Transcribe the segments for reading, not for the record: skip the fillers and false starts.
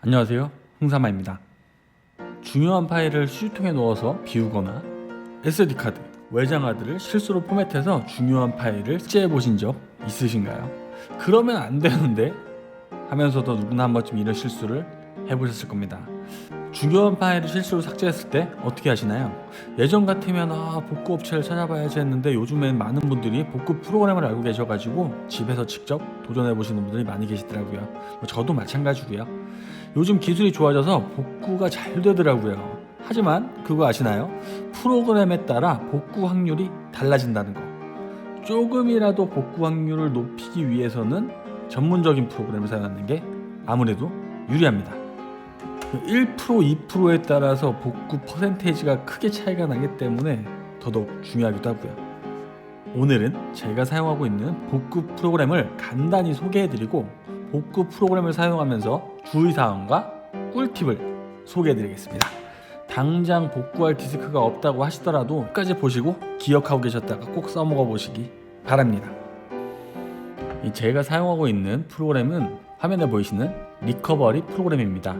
안녕하세요, 흥사마입니다. 중요한 파일을 수지통에 넣어서 비우거나 SD카드, 외장하드를 실수로 포맷해서 중요한 파일을 삭제해 보신 적 있으신가요? 그러면 안 되는데 하면서도 누구나 한 번쯤 이런 실수를 해보셨을 겁니다. 중요한 파일을 실수로 삭제했을 때 어떻게 하시나요? 예전 같으면 복구 업체를 찾아봐야지 했는데 요즘엔 많은 분들이 복구 프로그램을 알고 계셔가지고 집에서 직접 도전해 보시는 분들이 많이 계시더라고요. 저도 마찬가지고요. 요즘 기술이 좋아져서 복구가 잘 되더라고요. 하지만 그거 아시나요? 프로그램에 따라 복구 확률이 달라진다는 거. 조금이라도 복구 확률을 높이기 위해서는 전문적인 프로그램을 사용하는 게 아무래도 유리합니다. 1%, 2%에 따라서 복구 퍼센테이지가 크게 차이가 나기 때문에 더더욱 중요하기도 하고요. 오늘은 제가 사용하고 있는 복구 프로그램을 간단히 소개해드리고 복구 프로그램을 사용하면서 주의사항과 꿀팁을 소개해드리겠습니다. 당장 복구할 디스크가 없다고 하시더라도 끝까지 보시고 기억하고 계셨다가 꼭 써먹어 보시기 바랍니다. 제가 사용하고 있는 프로그램은 화면에 보이시는 리커버리 프로그램입니다.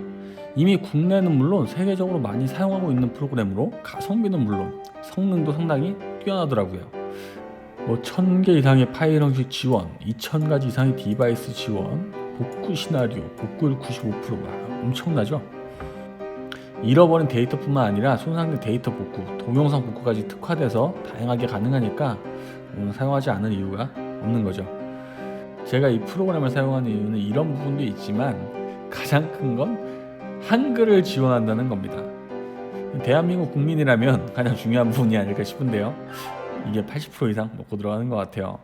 이미 국내는 물론 세계적으로 많이 사용하고 있는 프로그램으로 가성비는 물론 성능도 상당히 뛰어나더라고요. 1000개 이상의 파일 형식 지원, 2000가지 이상의 디바이스 지원, 복구 시나리오, 복구율 95%가 엄청나죠? 잃어버린 데이터뿐만 아니라 손상된 데이터 복구, 동영상 복구까지 특화돼서 다양하게 가능하니까 사용하지 않은 이유가 없는 거죠. 제가 이 프로그램을 사용하는 이유는 이런 부분도 있지만 가장 큰 건 한글을 지원한다는 겁니다. 대한민국 국민이라면 가장 중요한 부분이 아닐까 싶은데요. 이게 80% 이상 먹고 들어가는 것 같아요.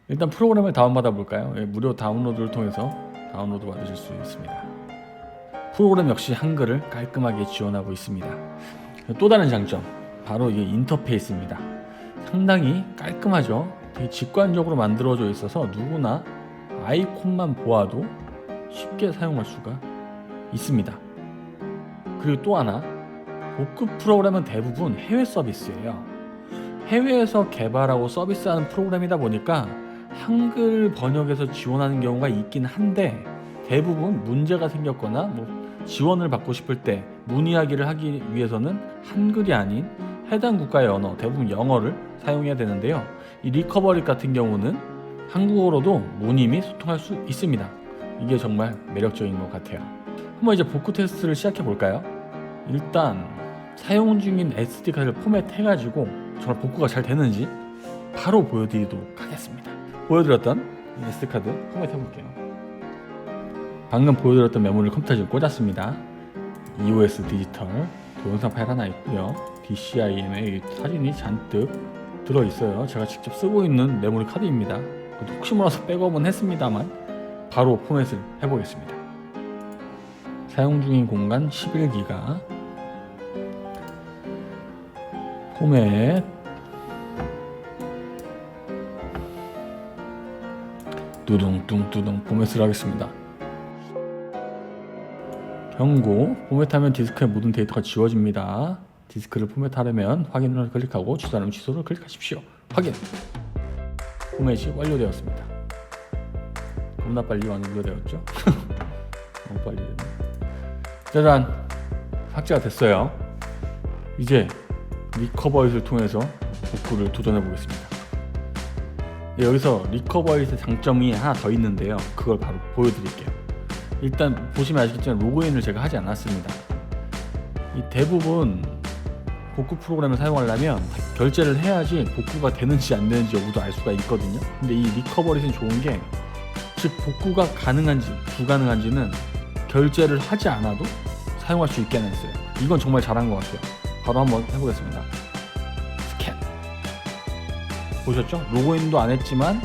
일단 프로그램을 다운받아 볼까요? 무료 다운로드를 통해서 다운로드 받으실 수 있습니다. 프로그램 역시 한글을 깔끔하게 지원하고 있습니다. 또 다른 장점, 바로 이게 인터페이스입니다. 상당히 깔끔하죠. 되게 직관적으로 만들어져 있어서 누구나 아이콘만 보아도 쉽게 사용할 수가 있습니다. 그리고 또 하나, 복구 프로그램은 대부분 해외 서비스예요. 해외에서 개발하고 서비스하는 프로그램이다 보니까 한글 번역에서 지원하는 경우가 있긴 한데 대부분 문제가 생겼거나 지원을 받고 싶을 때 문의하기를 하기 위해서는 한글이 아닌 해당 국가의 언어, 대부분 영어를 사용해야 되는데요. 이 리커버리 같은 경우는 한국어로도 문의 및 소통할 수 있습니다. 이게 정말 매력적인 것 같아요. 한번 이제 복구 테스트를 시작해 볼까요? 일단 사용 중인 SD카드를 포맷해가지고 정말 복구가 잘 되는지 바로 보여드리도록 하겠습니다. 보여드렸던 SD카드 포맷해볼게요. 방금 보여드렸던 메모리를 컴퓨터에 지금 꽂았습니다. EOS 디지털 동영상 파일 하나 있고요. DCIM에 사진이 잔뜩 들어있어요. 제가 직접 쓰고 있는 메모리 카드입니다. 혹시 몰라서 백업은 했습니다만 바로 포맷을 해보겠습니다. 사용 중인 공간 11기가 포맷 두둥 포맷을 하겠습니다. 경고, 포맷하면 디스크에 묻은 데이터가 지워집니다. 디스크를 포맷하려면 확인을 클릭하고 취소하면 취소를 클릭하십시오. 확인! 포맷이 완료되었습니다. 겁나 빨리 완료되었죠? 너무 빨리 되네. 짜잔! 삭제가 됐어요. 이제 리커버릿을 통해서 복구를 도전해 보겠습니다. 여기서 리커버릿의 장점이 하나 더 있는데요. 그걸 바로 보여드릴게요. 일단 보시면 아시겠지만 로그인을 제가 하지 않았습니다. 이 대부분 복구 프로그램을 사용하려면 결제를 해야지 복구가 되는지 안 되는지 여부도 알 수가 있거든요. 근데 이 리커버릿은 좋은 게 즉 복구가 가능한지 불가능한지는 결제를 하지 않아도 사용할 수 있게 해놨어요. 이건 정말 잘한 것 같아요. 바로 한번 해보겠습니다. 스캔. 보셨죠? 로그인도 안 했지만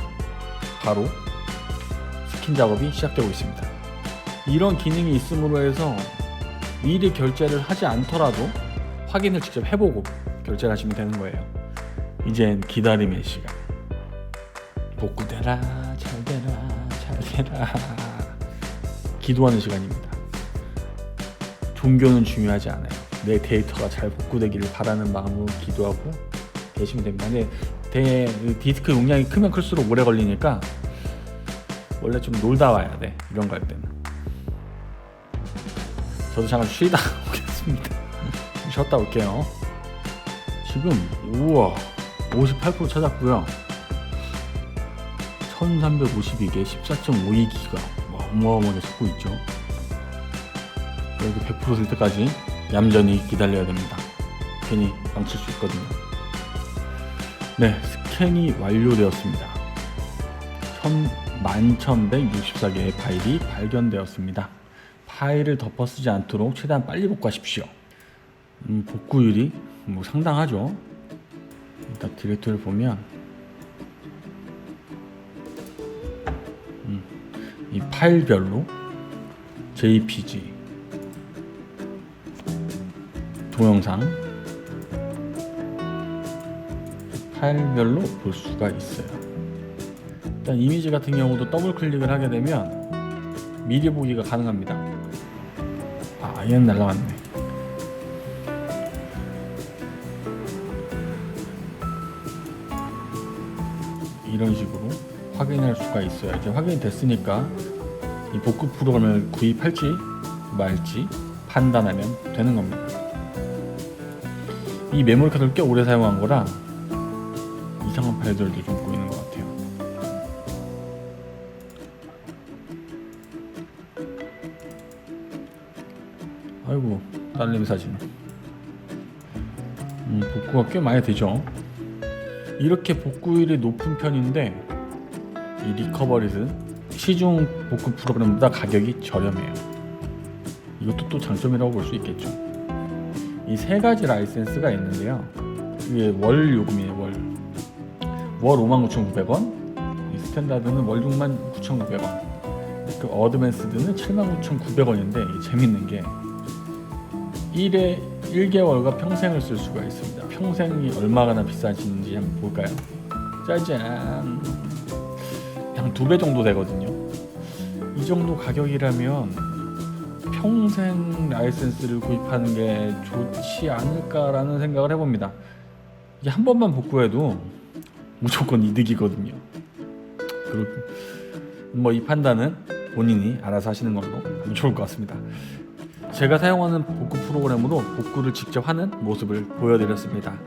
바로 스킨 작업이 시작되고 있습니다. 이런 기능이 있음으로 해서 미리 결제를 하지 않더라도 확인을 직접 해보고 결제를 하시면 되는 거예요. 이젠 기다림의 시간. 복구되라, 잘 되라, 잘 되라. 기도하는 시간입니다. 종교는 중요하지 않아요. 내 데이터가 잘 복구되기를 바라는 마음으로 기도하고 계시면 됩니다. 근데 디스크 용량이 크면 클수록 오래 걸리니까 원래 좀 놀다 와야 돼. 이런 거 할 때는. 저도 잠깐 쉬다 오겠습니다. 쉬었다 올게요. 지금 우와 58% 찾았고요. 1352개 14.52기가 어마어마하게 찾고 있죠. 그래도 100%될 때까지 얌전히 기다려야 됩니다. 괜히 망칠 수 있거든요. 네, 스캔이 완료되었습니다. 11,164개의 파일이 발견되었습니다. 파일을 덮어쓰지 않도록 최대한 빨리 복구하십시오. 복구율이 상당하죠. 일단 디렉토리를 보면 이 파일별로 JPG, 동영상 파일별로 볼 수가 있어요. 일단 이미지 같은 경우도 더블 클릭을 하게 되면 미리 보기가 가능합니다. 얘는 날라갔네. 이런 식으로 확인할 수가 있어요. 이제 확인이 됐으니까 이 복구 프로그램을 구입할지 말지 판단하면 되는 겁니다. 이 메모리 카드를 꽤 오래 사용한 거라 이상한 파일들도 좀 보이는 것 같아요. 아이고, 딸내미 사진. 복구가 꽤 많이 되죠. 이렇게 복구율이 높은 편인데 이 리커버리드 시중 복구 프로그램보다 가격이 저렴해요. 이것도 또 장점이라고 볼 수 있겠죠. 이 세 가지 라이센스가 있는데요. 이게 월 요금이에요. 월 59,900원, 이 스탠다드는 월 69,900원, 그 어드밴스드는 79,900원인데 이게 재밌는 게 1개월과 평생을 쓸 수가 있습니다. 평생이 얼마나 비싸지는지 한번 볼까요? 짜잔, 한 2배 정도 되거든요. 이 정도 가격이라면 평생 라이센스를 구입하는 게 좋지 않을까라는 생각을 해봅니다. 이게 한 번만 복구해도 무조건 이득이거든요. 그리고 이 판단은 본인이 알아서 하시는 걸로 하면 좋을 것 같습니다. 제가 사용하는 복구 프로그램으로 복구를 직접 하는 모습을 보여드렸습니다.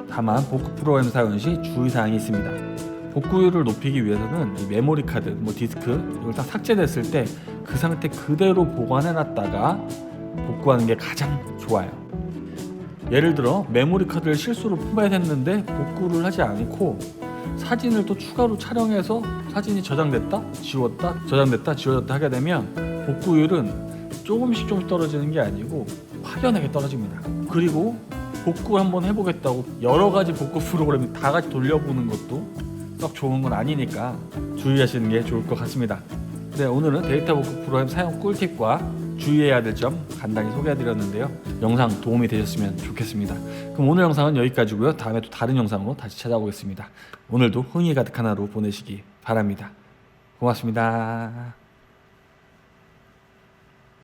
다만 복구 프로그램 사용 시 주의사항이 있습니다. 복구율을 높이기 위해서는 이 메모리 카드, 디스크 이걸 다 삭제됐을 때 그 상태 그대로 보관해놨다가 복구하는 게 가장 좋아요. 예를 들어 메모리 카드를 실수로 포맷했는데 복구를 하지 않고 사진을 또 추가로 촬영해서 사진이 저장됐다, 지웠다, 저장됐다, 지워졌다 하게 되면 복구율은 조금씩 떨어지는 게 아니고 확연하게 떨어집니다. 그리고 복구 한번 해보겠다고 여러 가지 복구 프로그램을 다 같이 돌려보는 것도 썩 좋은 건 아니니까 주의하시는 게 좋을 것 같습니다. 네, 오늘은 데이터 복구 프로그램 사용 꿀팁과 주의해야 될 점 간단히 소개해드렸는데요. 영상 도움이 되셨으면 좋겠습니다. 그럼 오늘 영상은 여기까지고요. 다음에 또 다른 영상으로 다시 찾아오겠습니다. 오늘도 흥이 가득한 하루 보내시기 바랍니다. 고맙습니다.